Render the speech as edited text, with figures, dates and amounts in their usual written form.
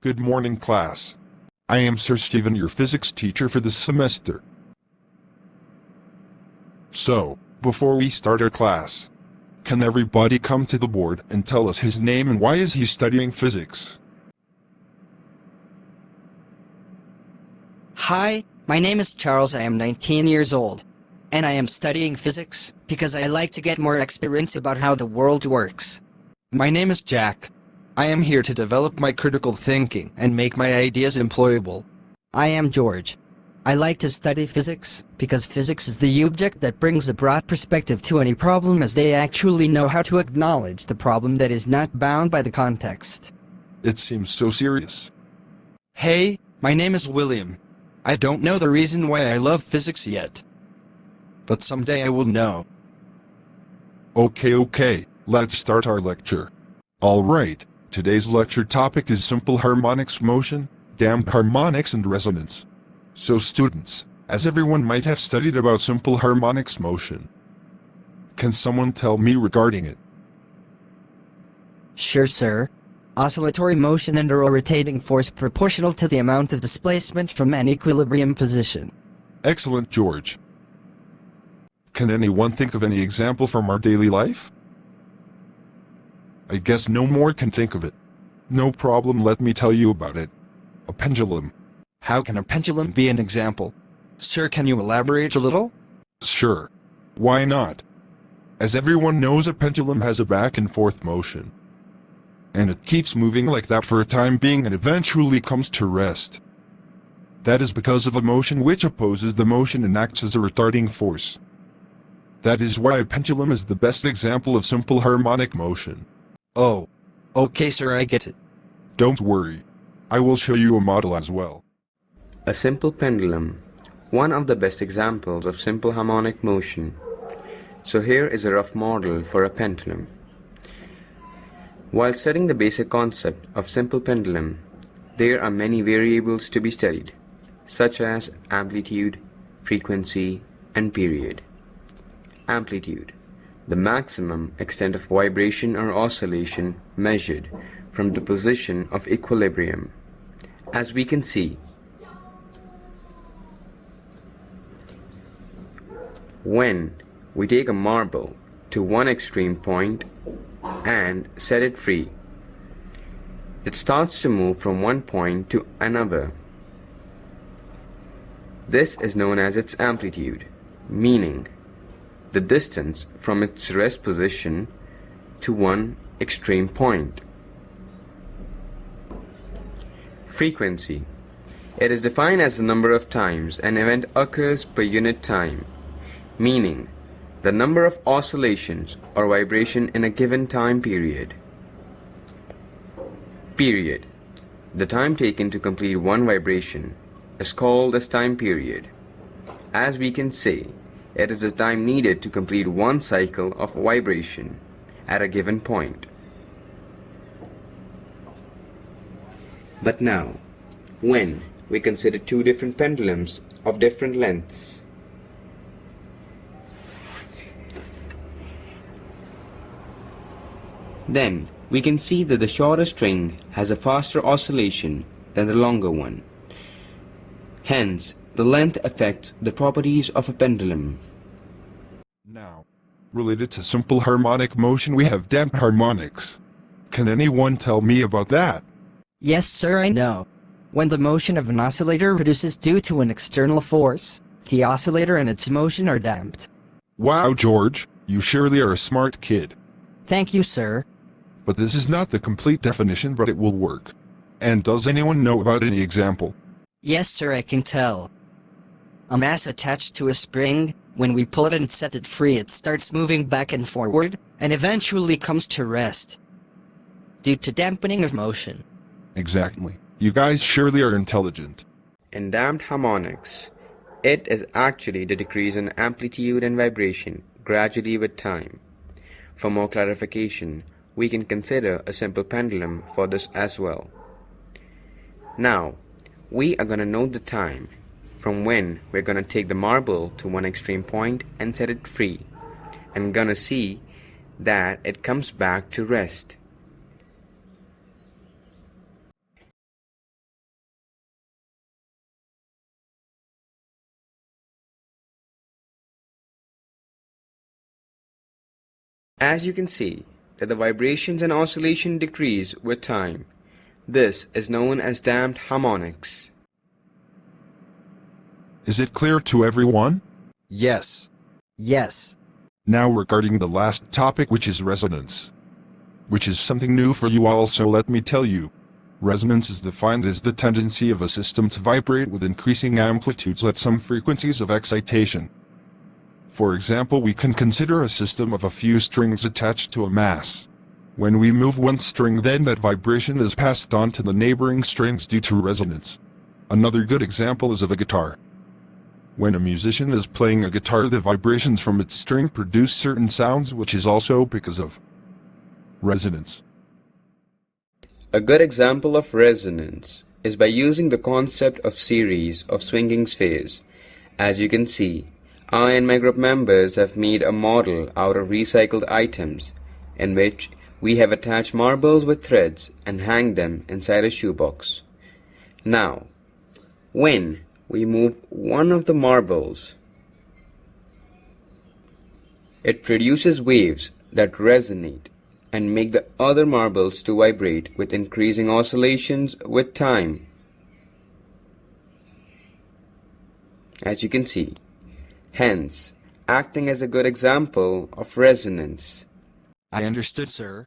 Good morning, class. I am Sir Stephen, your physics teacher for this semester. So, before we start our class, can everybody come to the board and tell us his name and why is he studying physics? Hi, my name is Charles. I am 19 years old. And I am studying physics because I like to get more experience about how the world works. My name is Jack. I am here to develop my critical thinking and make my ideas employable. I am George. I like to study physics because physics is the object that brings a broad perspective to any problem, as they actually know how to acknowledge the problem that is not bound by the context. It seems so serious. Hey, my name is William. I don't know the reason why I love physics yet, but someday I will know. Okay, let's start our lecture. Alright, today's lecture topic is simple harmonics motion, damped harmonics and resonance. So students, as everyone might have studied about simple harmonics motion, can someone tell me regarding it? Sure, sir. Oscillatory motion under a rotating force proportional to the amount of displacement from an equilibrium position. Excellent, George. Can anyone think of any example from our daily life? I guess no more can think of it. No problem, let me tell you about it. A pendulum. How can a pendulum be an example? Sir, can you elaborate a little? Sure. Why not? As everyone knows, a pendulum has a back and forth motion. And it keeps moving like that for a time being and eventually comes to rest. That is because of a motion which opposes the motion and acts as a retarding force. That is why a pendulum is the best example of simple harmonic motion. Oh. Okay, sir, I get it. Don't worry. I will show you a model as well. A simple pendulum, one of the best examples of simple harmonic motion. So here is a rough model for a pendulum. While studying the basic concept of simple pendulum, there are many variables to be studied, such as amplitude, frequency, and period. Amplitude, the maximum extent of vibration or oscillation measured from the position of equilibrium. As we can see, when we take a marble to one extreme point and set it free, it starts to move from one point to another. This is known as its amplitude, meaning the distance from its rest position to one extreme point. Frequency. It is defined as the number of times an event occurs per unit time, meaning the number of oscillations or vibration in a given time period. Period. The time taken to complete one vibration is called as time period. As we can say, it is the time needed to complete one cycle of vibration at a given point. But now, when we consider two different pendulums of different lengths, then we can see that the shorter string has a faster oscillation than the longer one. Hence, the length affects the properties of a pendulum. Now, related to simple harmonic motion, we have damped harmonics. Can anyone tell me about that? Yes, sir, I know. When the motion of an oscillator reduces due to an external force, the oscillator and its motion are damped. Wow, George, you surely are a smart kid. Thank you, sir. But this is not the complete definition, but it will work. And does anyone know about any example? Yes, sir, I can tell. A mass attached to a spring, when we pull it and set it free, it starts moving back and forward, and eventually comes to rest, due to dampening of motion. Exactly. You guys surely are intelligent. In damped harmonics, it is actually the decrease in amplitude and vibration gradually with time. For more clarification, we can consider a simple pendulum for this as well. Now, we are going to note the time from when we're going to take the marble to one extreme point and set it free, and going to see that it comes back to rest. As you can see, that the vibrations and oscillation decrease with time. This is known as damped harmonics. Is it clear to everyone? Yes. Yes. Now regarding the last topic, which is resonance, which is something new for you all, so let me tell you. Resonance is defined as the tendency of a system to vibrate with increasing amplitudes at some frequencies of excitation. For example, we can consider a system of a few strings attached to a mass. When we move one string, then that vibration is passed on to the neighboring strings due to resonance. Another good example is of a guitar. When a musician is playing a guitar, the vibrations from its string produce certain sounds, which is also because of resonance. A good example of resonance is by using the concept of series of swinging spheres. As you can see, I and my group members have made a model out of recycled items, in which we have attached marbles with threads and hang them inside a shoebox. Now, when we move one of the marbles, it produces waves that resonate and make the other marbles to vibrate with increasing oscillations with time. As you can see, hence acting as a good example of resonance. I understood, sir.